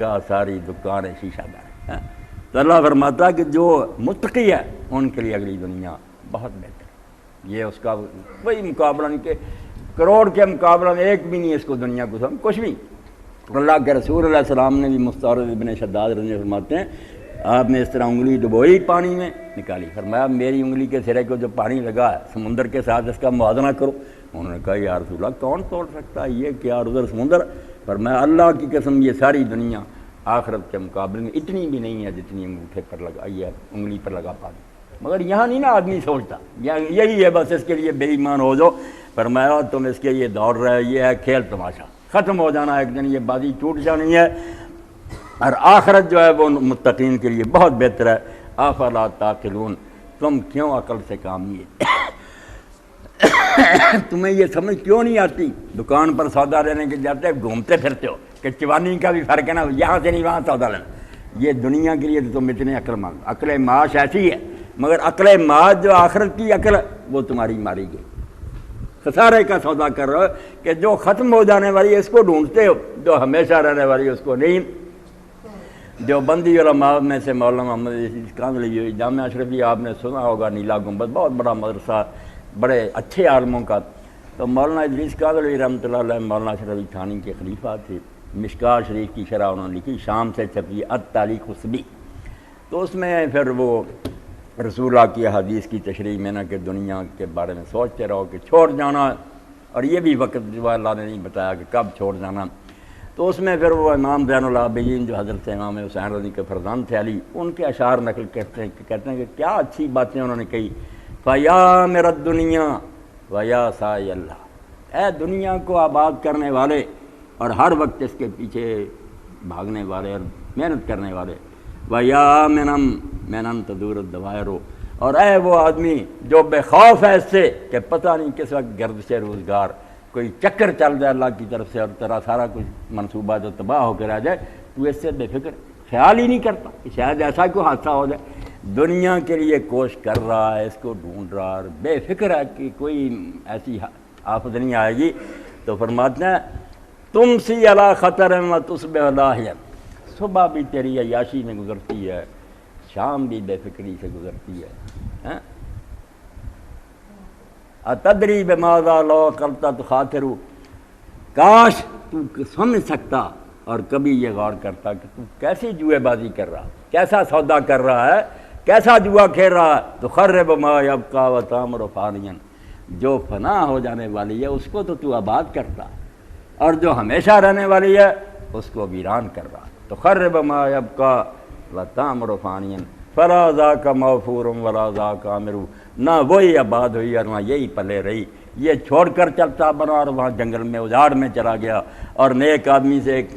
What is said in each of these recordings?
کا ساری دکانیں شیشہ دار ہیں۔ تو اللہ فرماتا ہے کہ جو متقی ہے ان کے لیے اگلی دنیا بہت بہتر ہے۔ یہ اس کا کوئی مقابلہ نہیں کہ کروڑ کے مقابلہ میں ایک بھی نہیں اس کو دنیا کو سب کچھ بھی۔ اللہ کے رسول علیہ السلام نے بھی مستورد ابن شداد رضی اللہ فرماتے ہیں آپ نے اس طرح انگلی ڈبوئی پانی میں نکالی، فرمایا میری انگلی کے سرے کو جو پانی لگا ہے سمندر کے ساتھ اس کا موازنہ کرو۔ انہوں نے کہا یا رسول اللہ کون توڑ سکتا ہے یہ کیا ادھر سمندر؟ فرمایا اللہ کی قسم یہ ساری دنیا آخرت کے مقابلے میں اتنی بھی نہیں ہے جتنی انگوٹھے پر لگا یہ انگلی پر لگا پانی۔ مگر یہاں نہیں نا آدمی سوچتا، یہی ہے بس اس کے لیے بے ایمان ہو جاؤ۔ فرمایا تم اس کے لیے دوڑ رہے، یہ ہے کھیل تماشا، ختم ہو جانا ایک دن، یہ بازی ٹوٹ جانی ہے، اور آخرت جو ہے وہ متقین کے لیے بہت بہتر ہے۔ افلا تعقلون، تم کیوں عقل سے کام لیے؟ تمہیں یہ سمجھ کیوں نہیں آتی؟ دکان پر سودا لینے کے جاتے گھومتے پھرتے ہو کہ چوانی کا بھی فرق ہے نا، یہاں سے نہیں وہاں سودا لینا۔ یہ دنیا کے لیے تو تم اتنے عقل مند، عقل معاش ایسی ہے، مگر عقل معاش جو آخرت کی عقل وہ تمہاری ماری گئی۔ خسارے کا سودا کر رہے ہو کہ جو ختم ہو جانے والی ہے اس کو ڈھونڈتے ہو، جو ہمیشہ رہنے والی ہے اس کو نہیں۔ جو بندی علماء میں سے مولانا محمد ادریس کاندھلی جامعہ اشرفی آپ نے سنا ہوگا، نیلا گنبد بہت بڑا مدرسہ، بڑے اچھے عالموں کا۔ تو مولانا ادریس کاندھلی رحمۃ اللہ علیہ مولانا اشرف علی تھانی کے خلیفہ تھے۔ مشکوٰۃ شریف کی شرح انہوں نے لکھی، شام سے چھپی التاریخ الصبی۔ تو اس میں پھر وہ رسول اللہ کی حدیث کی تشریح میں نا کہ دنیا کے بارے میں سوچتے رہو کہ چھوڑ جانا، اور یہ بھی وقت جو اللہ نے نہیں بتایا کہ کب چھوڑ جانا۔ تو اس میں پھر وہ امام زین العابدین جو حضرت امام حسین رضی کے فرزند تھے علی، ان کے اشعار نقل کرتے ہیں کہ کیا اچھی باتیں انہوں نے کہی۔ فیا میرا دنیا ویا سائی اللہ، اے دنیا کو آباد کرنے والے اور ہر وقت اس کے پیچھے بھاگنے والے اور محنت کرنے والے، ویا منم تدور الدوائر، اور اے وہ آدمی جو بے خوف ہے اس سے کہ پتہ نہیں کس وقت گردش روزگار کوئی چکر چل جائے اللہ کی طرف سے اور تیرا سارا کچھ منصوبہ جو تباہ ہو کے رہ جائے، تو اس سے بے فکر خیال ہی نہیں کرتا کہ شاید ایسا کوئی حادثہ ہو جائے۔ دنیا کے لیے کوشش کر رہا ہے، اس کو ڈھونڈ رہا ہے اور بے فکر ہے کہ کوئی ایسی آفت نہیں آئے گی۔ تو فرماتے ہیں تم سی علی خطر و تصبح لاہیا، صبح بھی تیری عیاشی میں گزرتی ہے، شام بھی بے فکری سے گزرتی ہے۔ اتدری بماذا لو کرتا تو خاطر، کاش تو سمجھ سکتا اور کبھی یہ غور کرتا کہ تو کیسی جوئے بازی کر رہا، کیسا سودا کر رہا ہے، کیسا جوا کھیل رہا ہے۔ تو خرب ما یبقی و تعمر فانیا، جو فنا ہو جانے والی ہے اس کو تو آباد کرتا، اور جو ہمیشہ رہنے والی ہے اس کو ویران کر رہا۔ تو خرب ما یبقی و تعمر فانیا فلا ذاک موفور ولا ذاک عامر، نہ وہی آباد ہوئی اور نہ یہی پلے رہی، یہ چھوڑ کر چلتا بنا اور وہاں جنگل میں اجاڑ میں چلا گیا۔ اور نیک آدمی سے ایک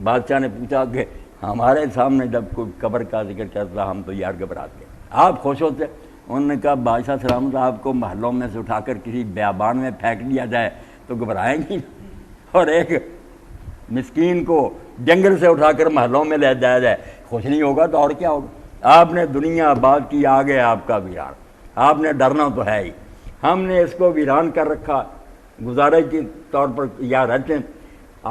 بادشاہ نے پوچھا کہ ہمارے سامنے جب کوئی قبر کا ذکر کرتا ہم تو یار گھبراتے، آپ خوش ہوتے؟ انہوں نے کہا بادشاہ سلامت آپ کو محلوں میں سے اٹھا کر کسی بیابان میں پھینک دیا جائے تو گھبرائیں گی، اور ایک مسکین کو جنگل سے اٹھا کر محلوں میں لے جایا جائے خوش نہیں ہوگا تو اور کیا ہوگا؟ آپ نے دنیا آباد کی، آگے آپ کا ویران، آپ نے ڈرنا تو ہے ہی، ہم نے اس کو ویران کر رکھا، گزارے کے طور پر یا رہتے ہیں،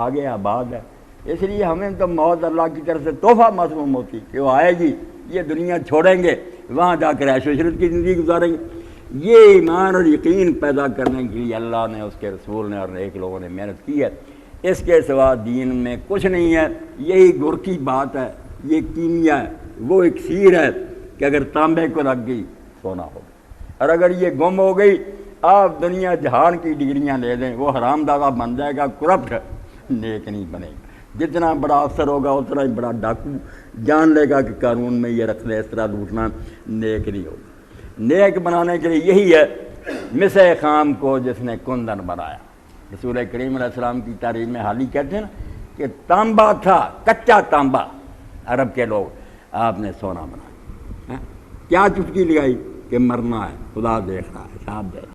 آگے آباد ہے۔ اس لیے ہمیں تو موت اللہ کی طرف سے تحفہ معصوم ہوتی کہ وہ آئے گی، یہ دنیا چھوڑیں گے، وہاں جا کر عیش و عشرت کی زندگی گزاریں گے۔ یہ ایمان اور یقین پیدا کرنے کے لیے اللہ نے، اس کے رسول نے اور نیک لوگوں نے محنت کی ہے۔ اس کے سوا دین میں کچھ نہیں ہے، یہی گر کی بات ہے، یہ کیمیا ہے، وہ اکسیر ہے کہ اگر تانبے کو لگ گئی سونا ہوگا، اور اگر یہ گم ہو گئی آپ دنیا جہان کی ڈگریاں لے لیں وہ حرام دادا بن جائے گا، کرپٹ نیک نہیں بنے گا۔ جتنا بڑا افسر ہوگا اتنا ہی بڑا ڈاکو، جان لے گا کہ قانون میں یہ رکھ دے، اس طرح لوٹنا نیک نہیں ہوگا۔ نیک بنانے کے لیے یہی ہے، مسے خام کو جس نے کندن بنایا۔ رسول کریم علیہ السلام کی تعریف میں حالی کہتے ہیں نا کہ تانبا تھا، کچا تانبا، عرب کے لوگ، آپ نے سونا بنایا۔ کیا چٹکی لگائی کہ مرنا ہے، خدا دیکھ رہا ہے، صاحب دیکھ رہا ہے۔